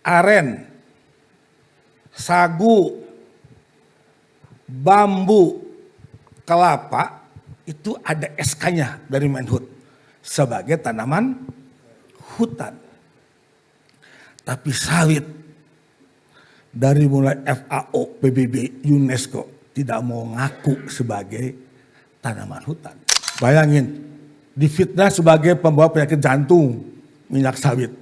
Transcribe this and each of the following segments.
aren, sagu, bambu, kelapa itu ada SK-nya dari Menhut sebagai tanaman hutan. Tapi sawit dari mulai FAO, PBB, UNESCO tidak mau ngaku sebagai tanaman hutan. Bayangin, difitnah sebagai pembawa penyakit jantung, minyak sawit.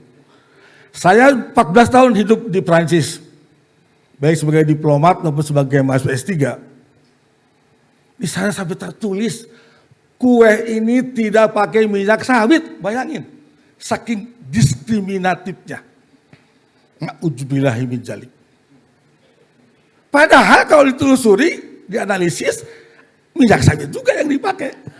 Saya 14 tahun hidup di Prancis, baik sebagai diplomat maupun sebagai mahasiswa S3. Di sana sampai tertulis, kue ini tidak pakai minyak sawit, bayangin. Saking diskriminatifnya. Na'udzubillahi min dzalik. Padahal kalau ditelusuri, dianalisis, minyak sawit juga yang dipakai.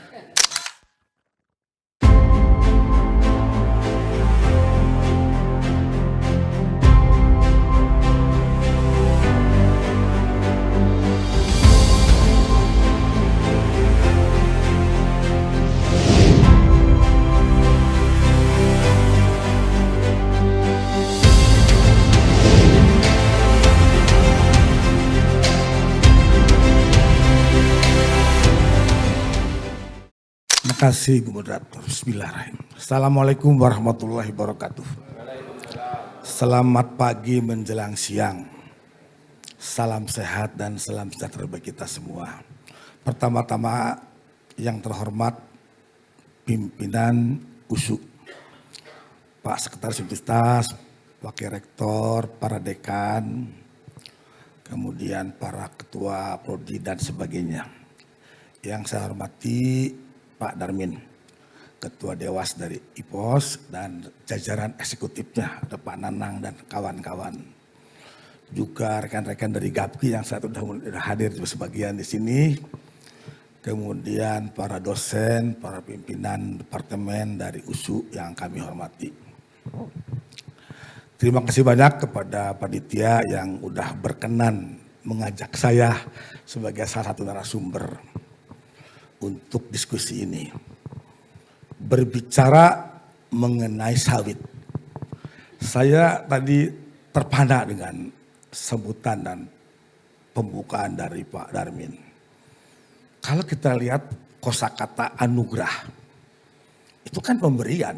Terima kasih moderator. Bismillahirrahmanirrahim. Assalamualaikum warahmatullahi wabarakatuh. Selamat pagi menjelang siang. Salam sehat dan salam sejahtera bagi kita semua. Pertama-tama yang terhormat pimpinan USU, Pak Sekretaris Universitas, Wakil Rektor, para dekan, kemudian para ketua prodi dan sebagainya. Yang saya hormati Pak Darmin, Ketua Dewas dari IPOS dan jajaran eksekutifnya, ada Pak Nanang dan kawan-kawan. Juga rekan-rekan dari GAPKI yang saat sudah hadir sebagian di sini. Kemudian para dosen, para pimpinan departemen dari USU yang kami hormati. Terima kasih banyak kepada panitia yang udah berkenan mengajak saya sebagai salah satu narasumber untuk diskusi ini. Berbicara mengenai sawit. Saya tadi terpana dengan sebutan dan pembukaan dari Pak Darmin. Kalau kita lihat kosakata anugerah, itu kan pemberian.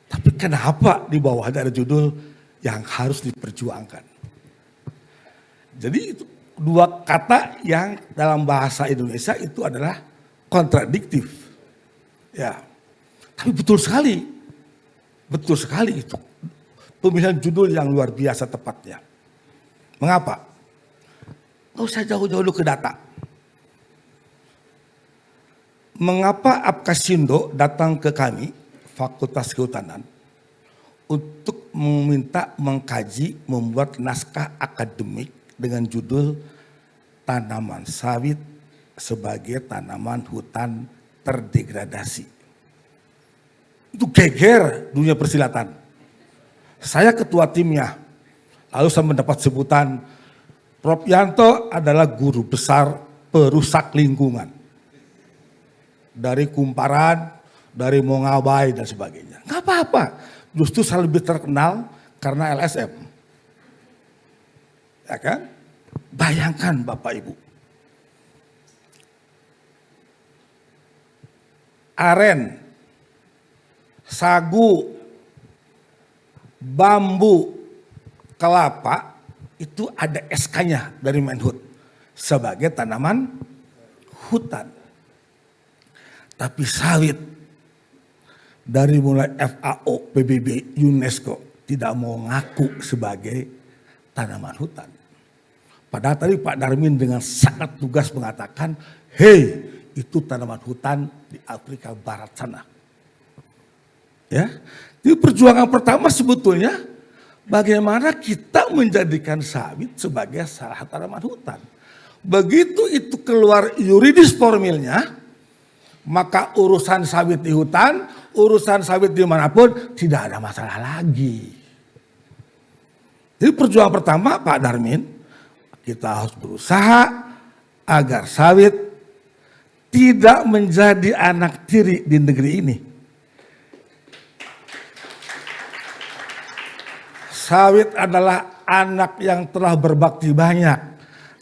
Tapi kenapa di bawahnya ada judul yang harus diperjuangkan? Jadi itu dua kata yang dalam bahasa Indonesia itu adalah kontradiktif. Ya. Tapi betul sekali itu. Pemilihan judul yang luar biasa tepatnya. Mengapa? Nggak usah jauh-jauh ke data. Mengapa Apkasindo datang ke kami, Fakultas Kehutanan, untuk meminta mengkaji, membuat naskah akademik dengan judul Tanaman Sawit sebagai Tanaman Hutan Terdegradasi. Itu geger dunia persilatan. Saya ketua timnya. Lalu saya mendapat sebutan, Prof. Yanto adalah guru besar perusak lingkungan. Dari Kumparan, dari Mongabai dan sebagainya. Gak apa-apa, justru saya lebih terkenal karena LSM. Ya kan? Bayangkan Bapak Ibu. Aren, sagu, bambu, kelapa itu ada SK-nya dari Menhut sebagai tanaman hutan. Tapi sawit dari mulai FAO, PBB, UNESCO tidak mau ngaku sebagai tanaman hutan. Padahal tadi Pak Darmin dengan sangat tugas mengatakan, hei itu tanaman hutan di Afrika Barat sana. Ya, jadi perjuangan pertama sebetulnya bagaimana kita menjadikan sawit sebagai salah satu tanaman hutan. Begitu itu keluar yuridis formilnya, maka urusan sawit di hutan, urusan sawit dimanapun tidak ada masalah lagi. Jadi perjuangan pertama Pak Darmin, kita harus berusaha agar sawit tidak menjadi anak tiri di negeri ini. Sawit adalah anak yang telah berbakti banyak,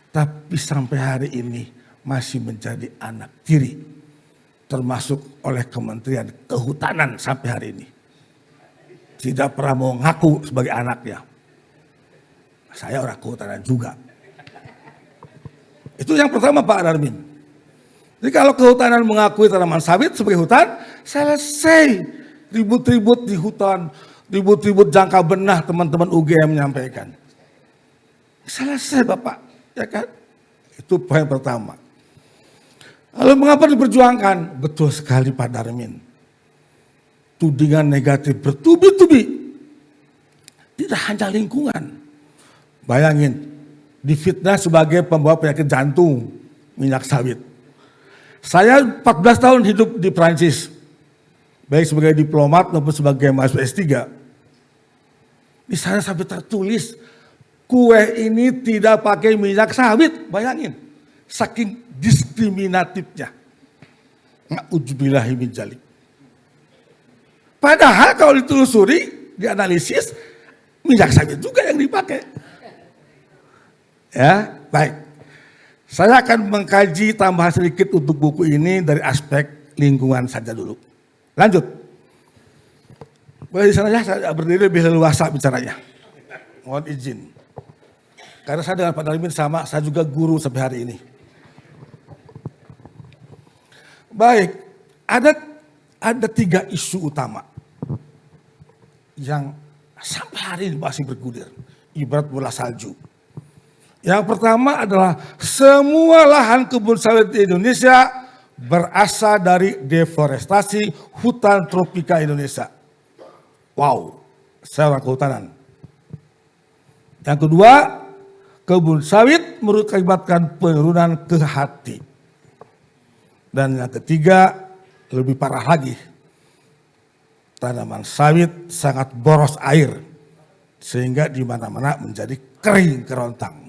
tapi sampai hari ini masih menjadi anak tiri, termasuk oleh Kementerian Kehutanan sampai hari ini. Tidak pernah mau ngaku sebagai anaknya. Saya orang kehutanan juga. Itu yang pertama Pak Darmin. Jadi kalau kehutanan mengakui tanaman sawit sebagai hutan, selesai ribut-ribut di hutan, ribut-ribut jangka benah teman-teman UGM menyampaikan. Selesai Bapak, ya kan? Itu poin pertama. Lalu mengapa diperjuangkan? Betul sekali Pak Darmin. Tudingan negatif bertubi-tubi. Tidak hanya lingkungan. Bayangin, difitnah sebagai pembawa penyakit jantung, minyak sawit. Saya 14 tahun hidup di Prancis, baik sebagai diplomat maupun sebagai mahasiswa S3. Di sana sampai tertulis, kue ini tidak pakai minyak sawit, bayangin. Saking diskriminatifnya. Na'udzubillahi min dzalik. Padahal kalau ditelusuri, dianalisis, minyak sawit juga yang dipakai. Ya, baik. Saya akan mengkaji tambahan sedikit untuk buku ini dari aspek lingkungan saja dulu. Lanjut. Boleh di sana ya, saya berdiri lebih leluasa bicaranya. Mohon izin. Karena saya dengan Pak Darmin sama, saya juga guru sampai hari ini. Baik, ada 3 isu utama yang sampai hari ini masih bergulir, ibarat bola salju. Yang pertama adalah semua lahan kebun sawit di Indonesia berasal dari deforestasi hutan tropika Indonesia. Wow, saya orang kehutanan. Yang kedua, kebun sawit mengakibatkan penurunan ke hati. Dan yang ketiga, lebih parah lagi, tanaman sawit sangat boros air sehingga di mana-mana menjadi kering kerontang.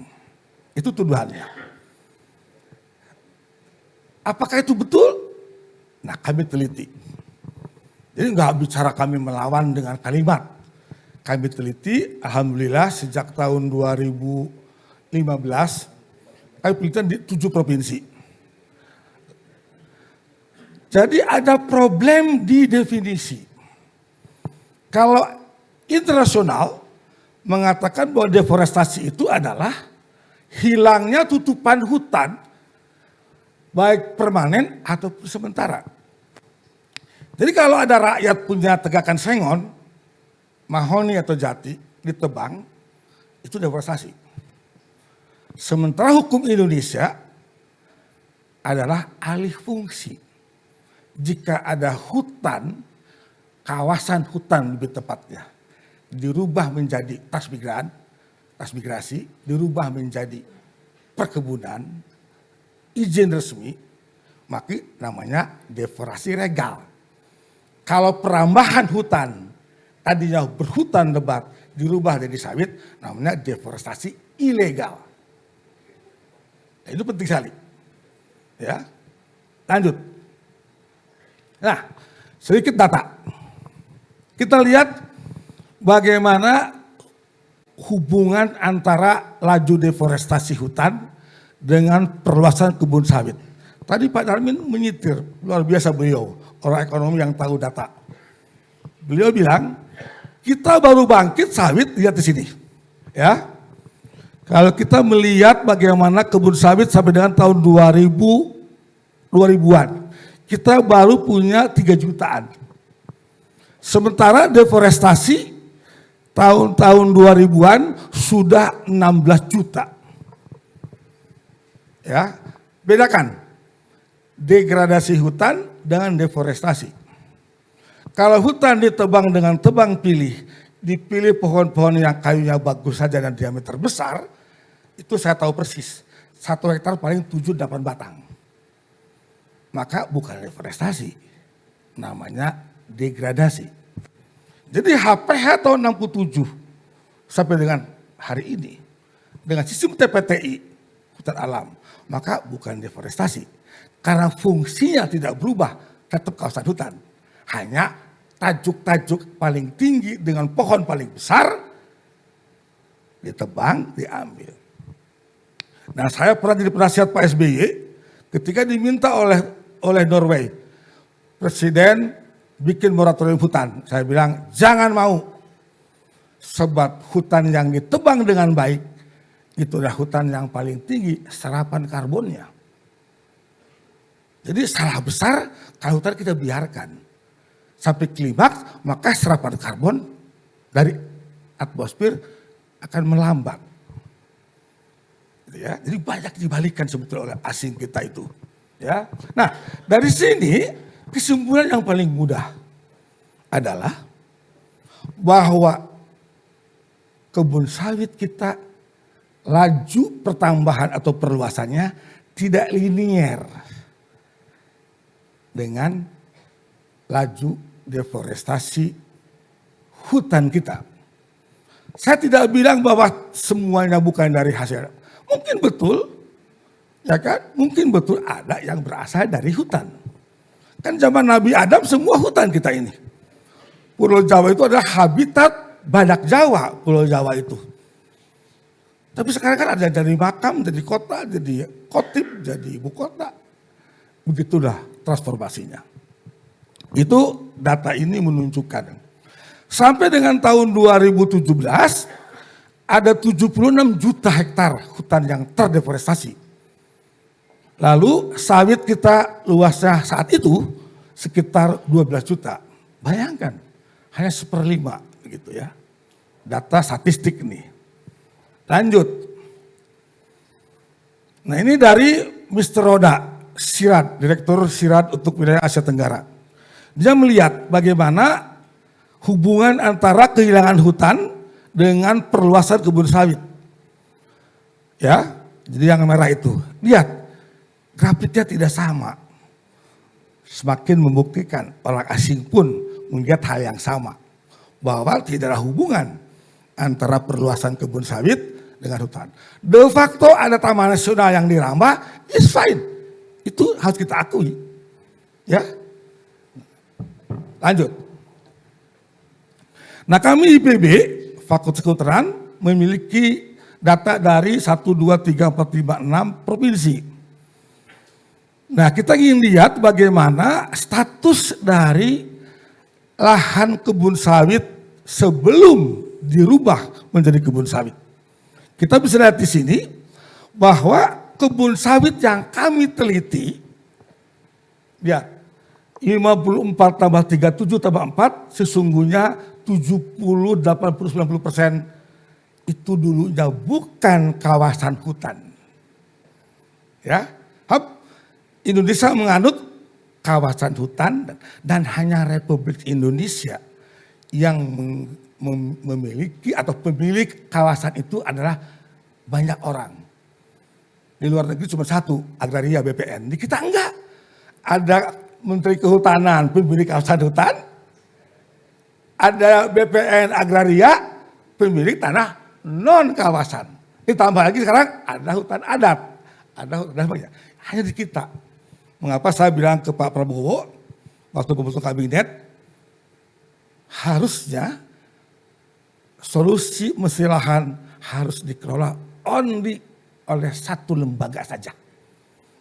Itu tuduhannya. Apakah itu betul? Nah, kami teliti. Jadi nggak bicara kami melawan dengan kalimat. Kami teliti, alhamdulillah sejak tahun 2015, kami penelitian di 7 provinsi. Jadi ada problem di definisi. Kalau internasional mengatakan bahwa deforestasi itu adalah hilangnya tutupan hutan, baik permanen ataupun sementara. Jadi kalau ada rakyat punya tegakan sengon, mahoni atau jati, ditebang, itu deforestasi. Sementara hukum Indonesia adalah alih fungsi. Jika ada hutan, kawasan hutan lebih tepatnya, dirubah menjadi transmigrasi, dirubah menjadi perkebunan, izin resmi, maka namanya deforestasi legal. Kalau perambahan hutan, tadinya berhutan lebat, dirubah jadi sawit, namanya deforestasi ilegal. Nah, itu penting sekali. Ya, lanjut. Nah, sedikit data. Kita lihat bagaimana hubungan antara laju deforestasi hutan dengan perluasan kebun sawit. Tadi Pak Darmin menyitir, luar biasa beliau, orang ekonomi yang tahu data. Beliau bilang, kita baru bangkit sawit, lihat di sini. Ya, kalau kita melihat bagaimana kebun sawit sampai dengan tahun 2000-an, kita baru punya 3 jutaan. Sementara deforestasi tahun-tahun 2000-an sudah 16 juta. Ya, bedakan degradasi hutan dengan deforestasi. Kalau hutan ditebang dengan tebang pilih, dipilih pohon-pohon yang kayunya bagus saja dan diameter besar, itu saya tahu persis. 1 hektar paling 7-8 batang. Maka bukan deforestasi, namanya degradasi. Jadi HPH tahun 67 sampai dengan hari ini, dengan sistem TPTI, hutan alam, maka bukan deforestasi. Karena fungsinya tidak berubah, tetap kawasan hutan. Hanya tajuk-tajuk paling tinggi dengan pohon paling besar, ditebang, diambil. Nah, saya pernah jadi penasihat Pak SBY ketika diminta oleh Norway, Presiden bikin moratorium hutan. Saya bilang jangan mau, sebab hutan yang ditebang dengan baik itu adalah hutan yang paling tinggi serapan karbonnya. Jadi salah besar kalau hutan kita biarkan sampai klimaks, maka serapan karbon dari atmosfer akan melambat. Ya, jadi banyak dibalikan sebetulnya oleh asing kita itu. Ya, nah dari sini kesimpulan yang paling mudah adalah bahwa kebun sawit kita laju pertambahan atau perluasannya tidak linier dengan laju deforestasi hutan kita. Saya tidak bilang bahwa semuanya bukan dari hasil. Mungkin betul, ya kan? Mungkin betul ada yang berasal dari hutan. Kan zaman Nabi Adam semua hutan kita ini. Pulau Jawa itu adalah habitat badak Jawa, Pulau Jawa itu. Tapi sekarang kan ada dari makam, jadi kota, jadi kotip, jadi ibu kota. Begitulah transformasinya. Itu data ini menunjukkan. Sampai dengan tahun 2017 ada 76 juta hektar hutan yang terdeforestasi. Lalu sawit kita luasnya saat itu sekitar 12 juta. Bayangkan hanya 1/5 gitu ya. Data statistik nih. Lanjut. Nah ini dari Mr. Roda Sirat, Direktur Sirat untuk wilayah Asia Tenggara. Dia melihat bagaimana hubungan antara kehilangan hutan dengan perluasan kebun sawit. Ya, jadi yang merah itu. Lihat, grafiknya tidak sama. Semakin membuktikan orang asing pun melihat hal yang sama. Bahwa tidak ada hubungan antara perluasan kebun sawit dengan hutan. De facto ada taman nasional yang dirambah, is fine. Itu harus kita akui. Ya. Lanjut. Nah kami IPB, Fakultas Kehutanan memiliki data dari 1, 2, 3, 4, 5, 6 provinsi. Nah kita ingin lihat bagaimana status dari lahan kebun sawit sebelum dirubah menjadi kebun sawit. Kita bisa lihat di sini bahwa kebun sawit yang kami teliti, ya 54 tambah 37 tambah 4 sesungguhnya 70, 80, 90% itu dulunya bukan kawasan hutan. Ya, Indonesia menganut kawasan hutan dan hanya Republik Indonesia yang memiliki atau pemilik kawasan itu adalah banyak orang. Di luar negeri cuma satu, Agraria BPN. Di kita enggak. Ada Menteri Kehutanan, pemilik kawasan hutan. Ada BPN Agraria, pemilik tanah non kawasan. Ditambah lagi sekarang ada hutan adat. Ada hutan banyak. Hanya di kita. Mengapa saya bilang ke Pak Prabowo waktu pembentukan kabinet, harusnya solusi mesti lahan harus dikelola only oleh satu lembaga saja.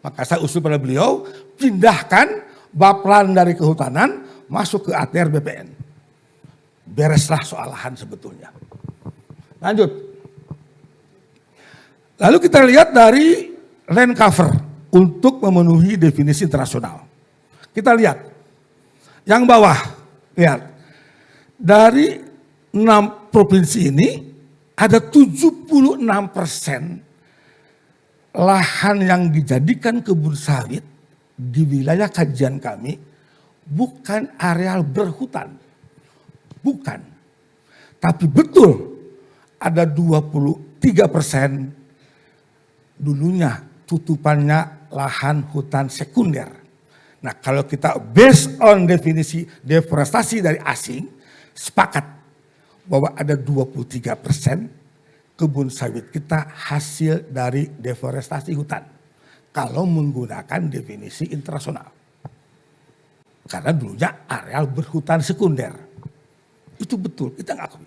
Maka saya usul pada beliau, pindahkan Baplan dari kehutanan masuk ke ATR BPN. Bereslah soal lahan sebetulnya. Lanjut. Lalu kita lihat dari land cover untuk memenuhi definisi internasional. Kita lihat yang bawah, lihat. Dari 6 provinsi ini ada 76% lahan yang dijadikan kebun sawit di wilayah kajian kami bukan areal berhutan. Bukan. Tapi betul ada 23% dulunya tutupannya lahan hutan sekunder. Nah kalau kita based on definisi deforestasi dari asing, sepakat bahwa ada 23% kebun sawit kita hasil dari deforestasi hutan. Kalau menggunakan definisi internasional. Karena dulunya areal berhutan sekunder. Itu betul, kita ngakui.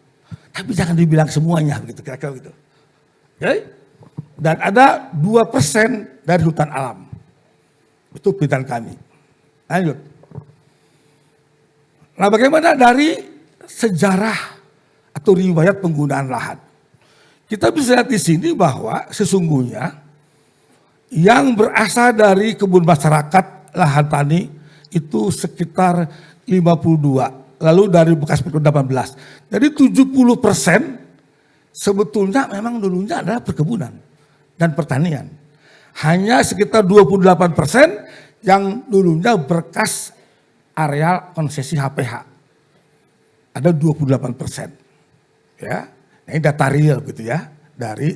Tapi jangan dibilang semuanya begitu, kira-kira gitu. Okay? Dan ada 2% dari hutan alam. Itu pilihan kami. Lanjut. Nah, bagaimana dari sejarah atau riwayat penggunaan lahan? Kita bisa lihat di sini bahwa sesungguhnya yang berasal dari kebun masyarakat lahan tani itu sekitar 52. Lalu dari bekas 18. Jadi 70% sebetulnya memang dulunya adalah perkebunan dan pertanian. Hanya sekitar 28% yang dulunya berkas areal konsesi HPH. Ada 28%. Ya, ini data real gitu ya dari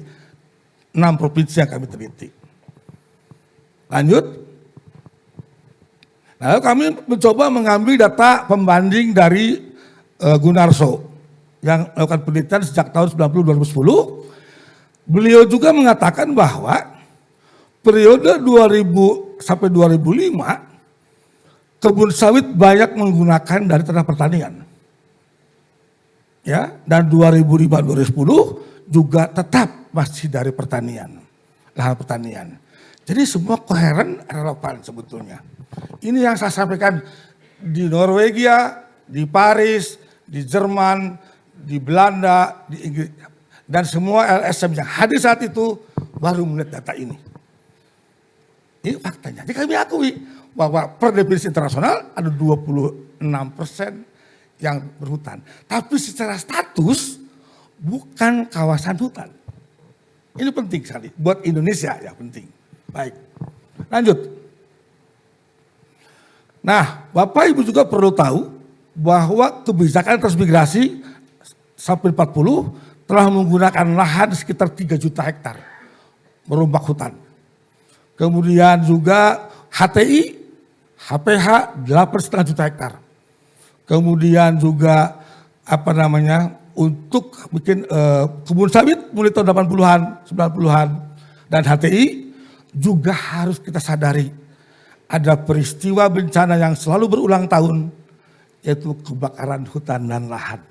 6 provinsi yang kami teliti. Lanjut. Nah, kami mencoba mengambil data pembanding dari Gunarso yang melakukan penelitian sejak tahun 90-2010. Beliau juga mengatakan bahwa periode 2000 sampai 2005 kebun sawit banyak menggunakan dari tanah pertanian. Ya, dan 2005-2010 juga tetap masih dari pertanian, lahan pertanian. Jadi semua koheren, relevan sebetulnya. Ini yang saya sampaikan di Norwegia, di Paris, di Jerman, di Belanda, di Inggris, dan semua LSM yang hadir saat itu baru melihat data ini. Ini faktanya. Jadi kami akui bahwa per definisi internasional ada 26% yang berhutan. Tapi secara status bukan kawasan hutan. Ini penting sekali. Buat Indonesia ya penting. Baik, lanjut. Nah, Bapak Ibu juga perlu tahu bahwa kebijakan transmigrasi sampai 40 telah menggunakan lahan sekitar 3 juta hektar. Merombak hutan. Kemudian juga HTI, HPH 8,5 juta hektar. Kemudian juga untuk bikin kebun sawit mulai tahun 80-an, 90-an. Dan HTI juga harus kita sadari ada peristiwa bencana yang selalu berulang tahun, yaitu kebakaran hutan dan lahan.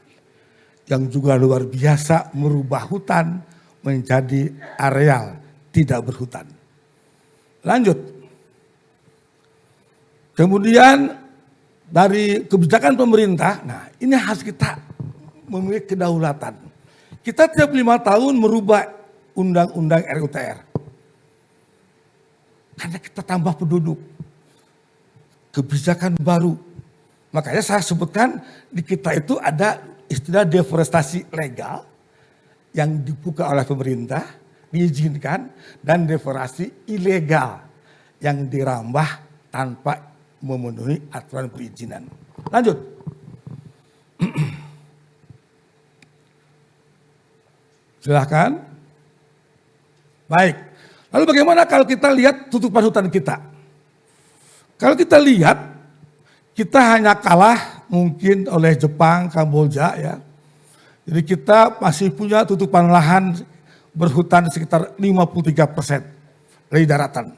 Yang juga luar biasa merubah hutan menjadi areal tidak berhutan. Lanjut. Kemudian dari kebijakan pemerintah, nah ini harus kita memiliki kedaulatan. Kita tiap 5 tahun merubah undang-undang RUTR. Karena kita tambah penduduk. Kebijakan baru. Makanya saya sebutkan di kita itu ada istilah deforestasi legal yang dibuka oleh pemerintah, diizinkan, dan deforestasi ilegal yang dirambah tanpa memenuhi aturan perizinan. Lanjut. Silahkan. Baik. Lalu bagaimana kalau kita lihat tutupan hutan kita? Kalau kita lihat, kita hanya kalah mungkin oleh Jepang, Kamboja ya. Jadi kita masih punya tutupan lahan berhutan sekitar 53% dari daratan.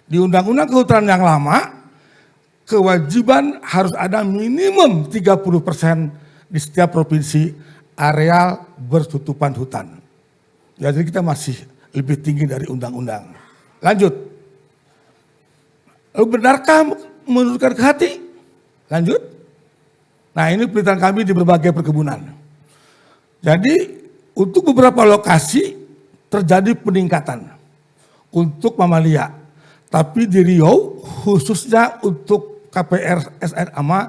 Di Undang-Undang Kehutanan yang lama, kewajiban harus ada minimum 30% di setiap provinsi areal bertutupan hutan. Jadi kita masih lebih tinggi dari undang-undang. Lanjut. Lalu benarkah menurunkan ke hati? Lanjut. Nah ini penelitian kami di berbagai perkebunan. Jadi untuk beberapa lokasi terjadi peningkatan untuk mamalia. Tapi di Riau khususnya untuk KPR SN AMA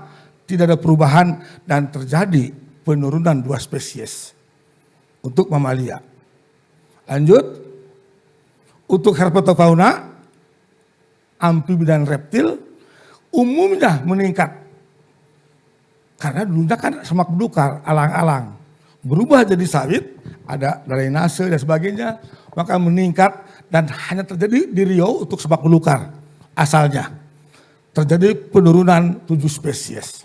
tidak ada perubahan dan terjadi penurunan 2 spesies untuk mamalia. Lanjut. Untuk herpetofauna, amfibi dan reptil umumnya meningkat. Karena dulunya kan semak belukar, alang-alang. Berubah jadi sawit, ada drainase dan sebagainya, maka meningkat dan hanya terjadi di Riau untuk semak belukar asalnya. Terjadi penurunan 7 spesies.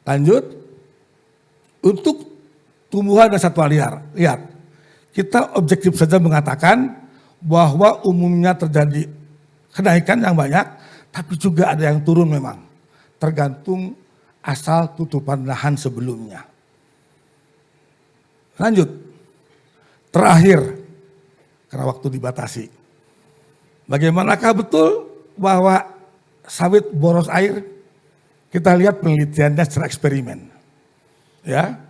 Lanjut. Untuk tumbuhan dan satwa liar, lihat. Kita objektif saja mengatakan bahwa umumnya terjadi kenaikan yang banyak, tapi juga ada yang turun memang. Tergantung asal tutupan lahan sebelumnya. Lanjut. terakhir, karena waktu dibatasi. Bagaimanakah betul bahwa sawit boros air? Kita lihat penelitiannya secara eksperimen. Ya,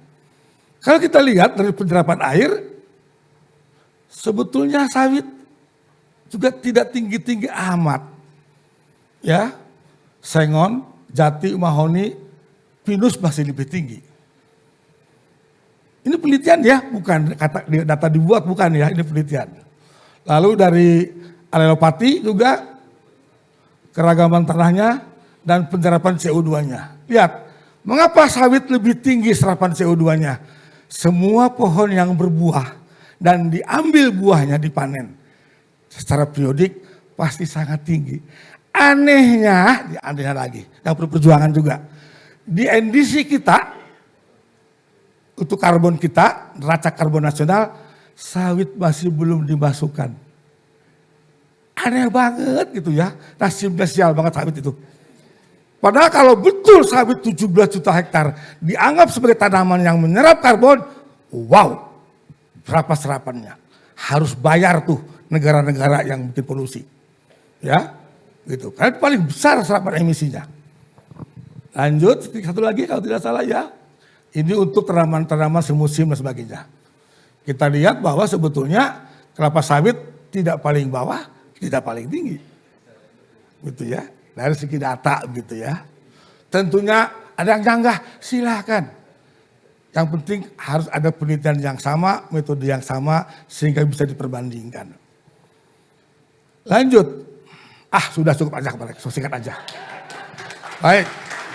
kalau kita lihat dari penyerapan air, sebetulnya sawit juga tidak tinggi-tinggi amat. Ya, sengon, jati, mahoni, pinus masih lebih tinggi. Ini penelitian ya, bukan kata data dibuat, bukan ya, ini penelitian. Lalu dari alelopati juga keragaman tanahnya dan penyerapan CO2-nya. Lihat, mengapa sawit lebih tinggi serapan CO2-nya? Semua pohon yang berbuah dan diambil buahnya dipanen secara periodik pasti sangat tinggi. Anehnya lagi, yang perlu perjuangan juga. Di NDC kita, untuk karbon kita, neraca karbon nasional, sawit masih belum dimasukkan. Aneh banget gitu ya, nasibnya sial banget sawit itu. Padahal kalau betul sawit 17 juta hektar dianggap sebagai tanaman yang menyerap karbon, wow, berapa serapannya. Harus bayar tuh negara-negara yang bikin polusi. Ya, gitu. Karena paling besar serapan emisinya. Lanjut, satu lagi kalau tidak salah ya. Ini untuk tanaman-tanaman semusim dan sebagainya. Kita lihat bahwa sebetulnya kelapa sawit tidak paling bawah, tidak paling tinggi. Gitu ya. Dari segi data gitu ya. Tentunya ada yang canggah, silakan. Yang penting harus ada penelitian yang sama, metode yang sama sehingga bisa diperbandingkan. Lanjut. Sudah cukup aja kemarin, singkat aja. Baik,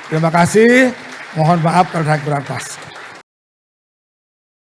terima kasih. Mohon maaf kalau saya kurang pas.